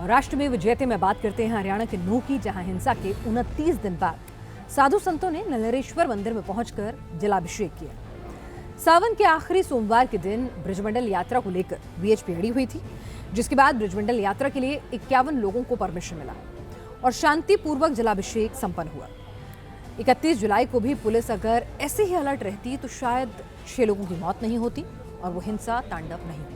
और राष्ट्र में विजयते में बात करते हैं हरियाणा के नूह की, जहां हिंसा के 29 दिन बाद साधु संतों ने नलहरेश्वर मंदिर में पहुंचकर जलाभिषेक किया। सावन के आखिरी सोमवार के दिन ब्रजमंडल यात्रा को लेकर वीएचपी अड़ी हुई थी, जिसके बाद ब्रजमंडल यात्रा के लिए 51 लोगों को परमिशन मिला और शांतिपूर्वक जलाभिषेक संपन्न हुआ। 31 जुलाई को भी पुलिस अगर ऐसे ही अलर्ट रहती तो शायद 6 लोगों की मौत नहीं होती और वो हिंसा तांडव नहीं होता।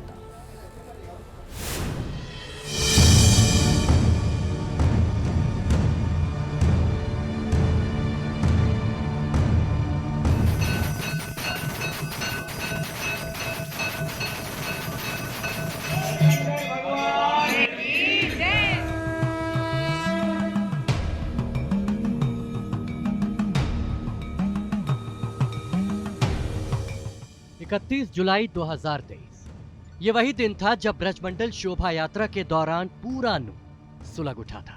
इकतीस जुलाई 2023 ये वही दिन था जब ब्रजमंडल शोभा यात्रा के दौरान पूरा नूह सुलग उठा था।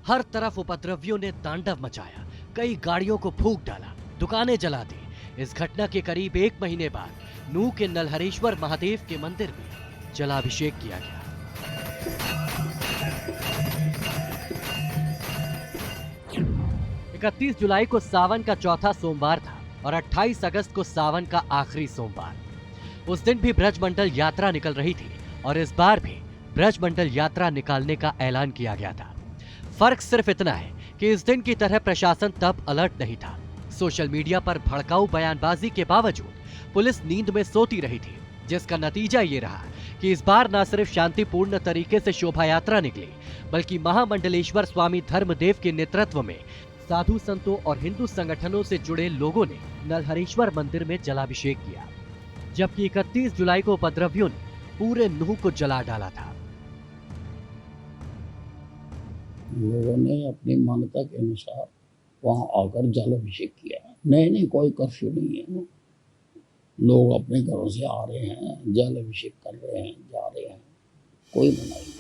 हर तरफ उपद्रवियों ने तांडव मचाया, कई गाड़ियों को फूंक डाला, दुकानें जला दी। इस घटना के करीब 1 महीने बाद नूह के नलहरेश्वर महादेव के मंदिर में जलाभिषेक किया गया। इकतीस जुलाई को सावन का चौथा सोमवार था और 28 अगस्त को सावन का आखिरी सोमवार। उस दिन भी ब्रजमंडल यात्रा निकल रही थी और इस बार भी ब्रजमंडल यात्रा निकालने का ऐलान किया गया था। फर्क सिर्फ इतना है कि इस दिन की तरह प्रशासन तब अलर्ट नहीं था। सोशल मीडिया पर भड़काऊ बयानबाजी के बावजूद पुलिस नींद में सोती रही थी, जिसका नतीजा ये रहा कि इस बार न सिर्फ शांतिपूर्ण तरीके से शोभा यात्रा निकली, बल्कि महामंडलेश्वर स्वामी धर्मदेव के नेतृत्व में साधु संतों और हिंदू संगठनों से जुड़े लोगों ने नलहरेश्वर मंदिर में जलाभिषेक किया, जबकि 31 जुलाई को उपद्रवियों ने पूरे नूह को जला डाला था। लोगों ने अपनी मान्यता के अनुसार वहां आकर जलाभिषेक किया। नहीं, कोई कर्फ्यू नहीं है। लोग अपने घरों से आ रहे हैं, जलाभिषेक कर रहे हैं, जा रहे हैं, कोई मनाही नहीं।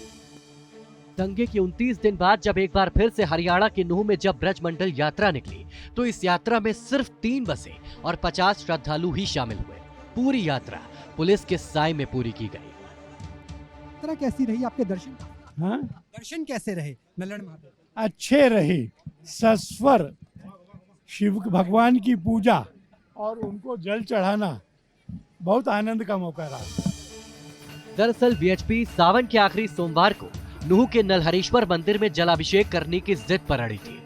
दंगे के 29 दिन बाद जब एक बार फिर से हरियाणा के नूह में जब ब्रजमंडल यात्रा निकली, तो इस यात्रा में सिर्फ 3 बसें और 50 श्रद्धालु ही शामिल हुए। पूरी यात्रा पुलिस के साए में पूरी की गई। यात्रा कैसी रही? आपके दर्शन? हाँ? दर्शन कैसे रहे नल्लड़ महादेव? अच्छे रहे। सस्वर शिव भगवान की पूजा और उनको जल चढ़ाना बहुत आनंद का मौका रहा। दरअसल वीएचपी सावन के आखिरी सोमवार को नूह के नलहरेश्वर मंदिर में जलाभिषेक करने की जिद पर अड़ी थी,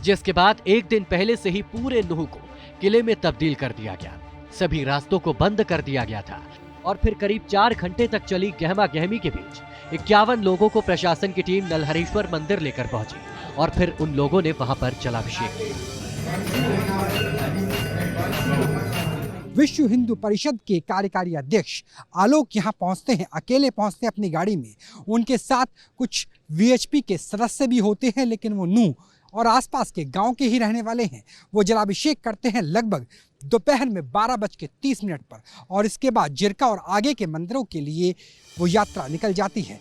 जिसके बाद एक दिन पहले से ही पूरे नूह को किले में तब्दील कर दिया गया। सभी रास्तों को बंद कर दिया गया था और फिर करीब 4 घंटे तक चली गहमा गहमी के बीच 51 लोगों को प्रशासन की टीम नलहरेश्वर मंदिर लेकर पहुंची और फिर उन लोगों ने वहां पर जलाभिषेक किया। विश्व हिंदू परिषद के कार्यकारी अध्यक्ष आलोक यहाँ पहुँचते हैं, अकेले पहुँचते हैं अपनी गाड़ी में। उनके साथ कुछ वीएचपी के सदस्य भी होते हैं, लेकिन वो नूह और आसपास के गांव के ही रहने वाले हैं। वो जलाभिषेक करते हैं लगभग दोपहर में 12:30 पर और इसके बाद जिरका और आगे के मंदिरों के लिए वो यात्रा निकल जाती है।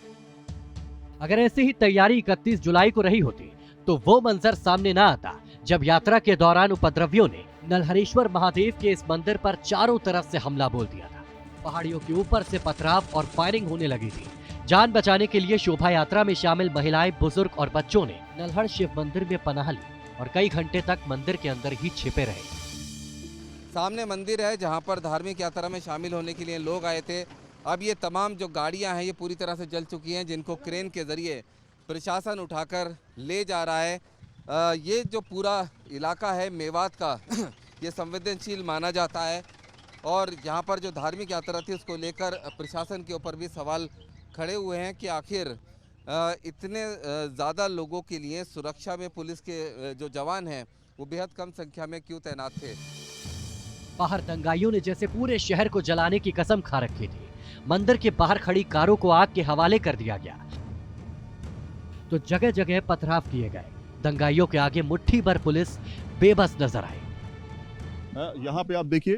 अगर ऐसी ही तैयारी 31 जुलाई को रही होती तो वो मंजर सामने ना आता जब यात्रा के दौरान उपद्रवियों ने नलहरेश्वर महादेव के इस मंदिर पर चारों तरफ से हमला बोल दिया था। पहाड़ियों के ऊपर से पथराव और फायरिंग होने लगी थी। जान बचाने के लिए शोभा यात्रा में शामिल महिलाएं, बुजुर्ग और बच्चों ने नल्हड़ शिव मंदिर में पनाह ली और कई घंटे तक मंदिर के अंदर ही छिपे रहे। सामने मंदिर है जहां पर धार्मिक यात्रा में शामिल होने के लिए लोग आए थे। अब ये तमाम जो गाड़ियां हैं ये पूरी तरह से जल चुकी हैं, जिनको क्रेन के जरिए प्रशासन उठाकर ले जा रहा है। ये जो पूरा इलाका है मेवात का ये संवेदनशील माना जाता है और यहाँ पर जो धार्मिक यात्रा थी उसको लेकर प्रशासन के ऊपर भी सवाल खड़े हुए हैं कि आखिर इतने ज़्यादा लोगों के लिए सुरक्षा में पुलिस के जो जवान हैं वो बेहद कम संख्या में क्यों तैनात थे। बाहर दंगाइयों ने जैसे पूरे शहर को जलाने की कसम खा रखी थी। मंदिर के बाहर खड़ी कारों को आग के हवाले कर दिया गया तो जगह जगह पथराव किए गए। दंगाइयों के आगे मुट्ठी भर पुलिस बेबस नजर आई। यहाँ पे आप देखिए,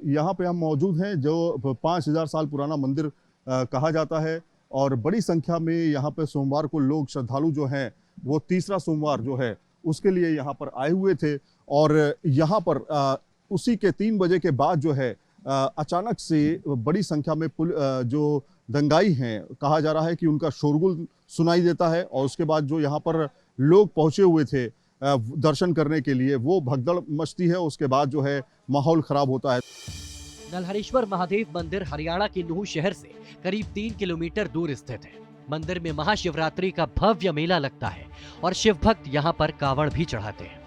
यहाँ पे हम मौजूद हैं जो 5000 साल पुराना मंदिर कहा जाता है और बड़ी संख्या में यहाँ पे सोमवार को लोग श्रद्धालु जो हैं वो तीसरा सोमवार जो है उसके लिए यहाँ पर आए हुए थे और यहाँ पर उसी के 3 बजे के बाद जो है अचानक से बड़ी संख्या में जो दंगाई हैं, कहा जा रहा है कि उनका शोरगुल सुनाई देता है। और उसके बाद जो यहाँ पर लोग पहुंचे हुए थे दर्शन करने के लिए, वो भगदड़ मचती है। उसके बाद जो है माहौल खराब होता है। नलहरीश्वर महादेव मंदिर हरियाणा के नूह शहर से करीब 3 किलोमीटर दूर स्थित है। मंदिर में महाशिवरात्रि का भव्य मेला लगता है और शिव भक्त यहाँ पर कावड़ भी चढ़ाते हैं।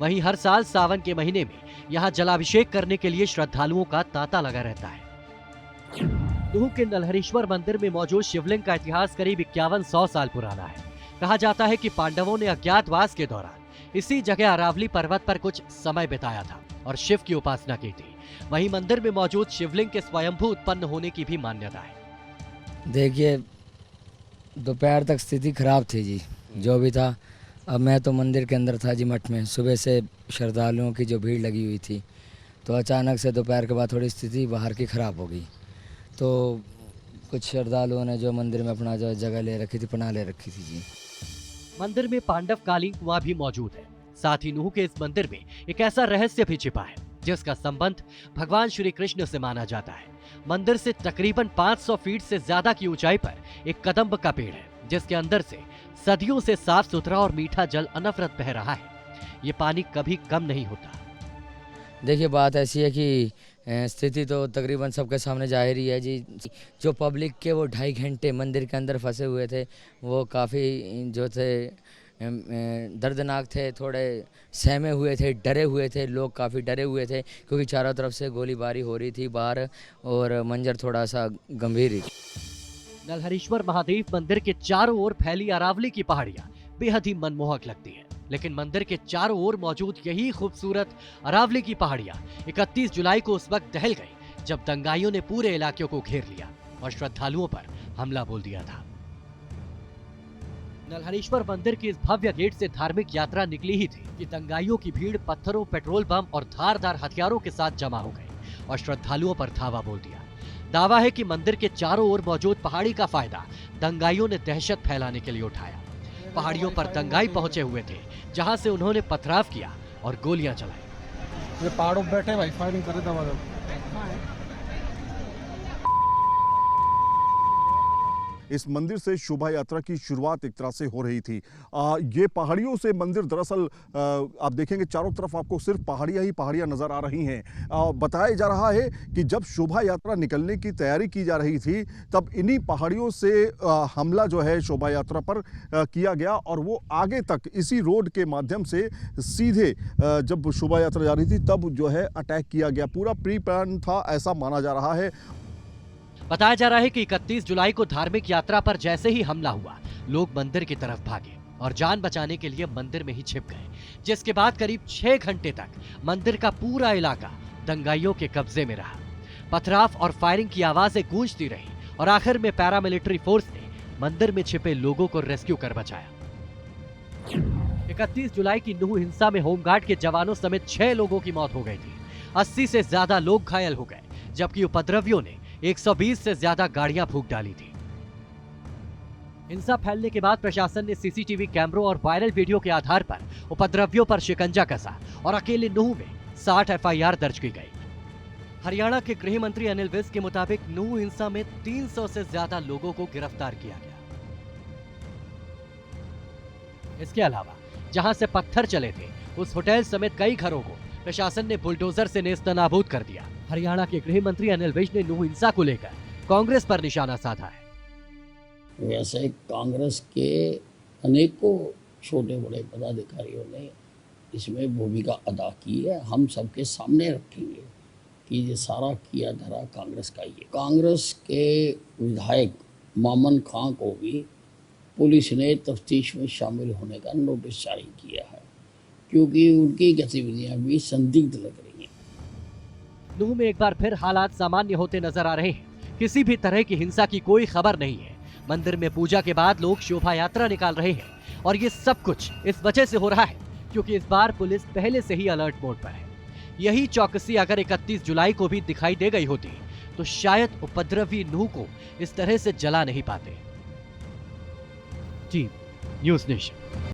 वहीं हर साल सावन के महीने में यहाँ जलाभिषेक करने के लिए श्रद्धालुओं का तांता लगा रहता है। नूह के नलहरीश्वर मंदिर में मौजूद शिवलिंग का इतिहास करीब 5100 साल पुराना है। कहा जाता है कि पांडवों ने अज्ञातवास के दौरान इसी जगह अरावली पर्वत पर कुछ समय बिताया था और शिव की उपासना की थी। वहीं मंदिर में मौजूद शिवलिंग के स्वयंभू उत्पन्न होने की भी मान्यता है। देखिए, दोपहर तक स्थिति खराब थी जी, जो भी था। अब मैं तो मंदिर के अंदर था जी, मठ में। सुबह से श्रद्धालुओं की जो भीड़ लगी हुई थी, तो अचानक से दोपहर के बाद थोड़ी स्थिति बाहर की खराब हो गई। तो कुछ श्रद्धालुओं ने जो मंदिर में अपना जो जगह ले रखी थी, पनाह ले रखी थी जी। मंदिर में पांडव कालीन कुआं भी मौजूद है। साथ ही नूह के इस मंदिर में एक ऐसा रहस्य भी छिपा है जिसका संबंध भगवान श्री कृष्ण से माना जाता है। मंदिर से तकरीबन 500 फीट से ज्यादा की ऊंचाई पर एक कदम्ब का पेड़ है, जिसके अंदर से सदियों से साफ सुथरा और मीठा जल अनवरत बह रहा है। ये पानी कभी कम नहीं होता। देखिए, बात ऐसी है कि स्थिति तो तकरीबन सबके सामने जाहिर ही है जी। जो पब्लिक के वो 2.5 घंटे मंदिर के अंदर फंसे हुए थे, वो काफ़ी जो थे दर्दनाक थे, थोड़े सहमे हुए थे, डरे हुए थे। लोग काफ़ी डरे हुए थे क्योंकि चारों तरफ से गोलीबारी हो रही थी बाहर और मंजर थोड़ा सा गंभीर ही। नलहरीश्वर महादेव मंदिर के चारों ओर फैली अरावली की पहाड़ियां बेहद ही मनमोहक लगती हैं। लेकिन मंदिर के चारों ओर मौजूद यही खूबसूरत अरावली की पहाड़ियां 31 जुलाई को उस वक्त दहल गई जब दंगाइयों ने पूरे इलाके को घेर लिया और श्रद्धालुओं पर हमला बोल दिया था। नलहरीश्वर मंदिर के इस भव्य गेट से धार्मिक यात्रा निकली ही थी कि दंगाइयों की भीड़ पत्थरों, पेट्रोल बम और धारदार हथियारों के साथ जमा हो गई और श्रद्धालुओं पर धावा बोल दिया। दावा है कि मंदिर के चारों ओर मौजूद पहाड़ी का फायदा दंगाइयों ने दहशत फैलाने के लिए उठाया। पहाड़ियों पर दंगाई पहुंचे हुए थे, जहां से उन्होंने पथराव किया और गोलियां चलाई। ये पहाड़ों पे बैठे भाई, फायरिंग करे दबा दो। इस मंदिर से शोभा यात्रा की शुरुआत एक तरह से हो रही थी। ये पहाड़ियों से मंदिर दरअसल आप देखेंगे चारों तरफ आपको सिर्फ पहाड़ियां ही पहाड़ियां नजर आ रही हैं। बताया जा रहा है कि जब शोभा यात्रा निकलने की तैयारी की जा रही थी, तब इन्हीं पहाड़ियों से हमला जो है शोभा यात्रा पर किया गया और वो आगे तक इसी रोड के माध्यम से सीधे जब शोभा यात्रा जा रही थी तब जो है अटैक किया गया। पूरा प्री प्लान था, ऐसा माना जा रहा है। बताया जा रहा है कि 31 जुलाई को धार्मिक यात्रा पर जैसे ही हमला हुआ, लोग मंदिर की तरफ भागे और जान बचाने के लिए मंदिर में ही छिप गए, जिसके बाद करीब 6 घंटे तक मंदिर का पूरा इलाका दंगाइयों के कब्जे में रहा। पथराव और फायरिंग की आवाजें गूंजती रही और आखिर में पैरामिलिट्री फोर्स ने मंदिर में छिपे लोगों को रेस्क्यू कर बचाया। 31 जुलाई की नूह हिंसा में होमगार्ड के जवानों समेत 6 लोगों की मौत हो गई थी। 80 से ज्यादा लोग घायल हो गए, जबकि उपद्रवियों ने 120 से ज्यादा गाड़ियां फूंक डाली थी। हिंसा फैलने के बाद प्रशासन ने सीसीटीवी कैमरों और वायरल वीडियो के आधार पर उपद्रवियों पर शिकंजा कसा और अकेले नूह में 60 एफआईआर दर्ज की गई। हरियाणा के गृह मंत्री अनिल विज के मुताबिक नूह हिंसा में 300 से ज्यादा लोगों को गिरफ्तार किया गया। इसके अलावा जहां से पत्थर चले थे, उस होटल समेत कई घरों को प्रशासन ने बुलडोजर से नेस्तनाबूद कर दिया। हरियाणा के गृह मंत्री अनिल विज ने नूह हिंसा को लेकर कांग्रेस पर निशाना साधा है। वैसे कांग्रेस के अनेकों छोटे बड़े पदाधिकारियों ने इसमें भूमिका अदा की है। हम सबके सामने रखेंगे कि ये सारा किया धरा कांग्रेस का ही है। कांग्रेस के विधायक मामन खां को भी पुलिस ने तफ्तीश में शामिल होने का नोटिस जारी किया है, क्योंकि उनकी गतिविधियां भी संदिग्ध लग रही हैं। नूह में एक बार फिर हालात सामान्य होते नजर आ रहे हैं। किसी भी तरह की हिंसा की कोई खबर नहीं है। मंदिर में पूजा के बाद लोग शोभा यात्रा निकाल रहे हैं और ये सब कुछ इस वजह से हो रहा है क्योंकि इस बार पुलिस पहले से ही अलर्ट मोड पर है। यही चौकसी अगर 31 जुलाई को भी दिखाई दे गई होती तो शायद उपद्रवी नूह को इस तरह से जला नहीं पाते। जी न्यूज़ नेशन।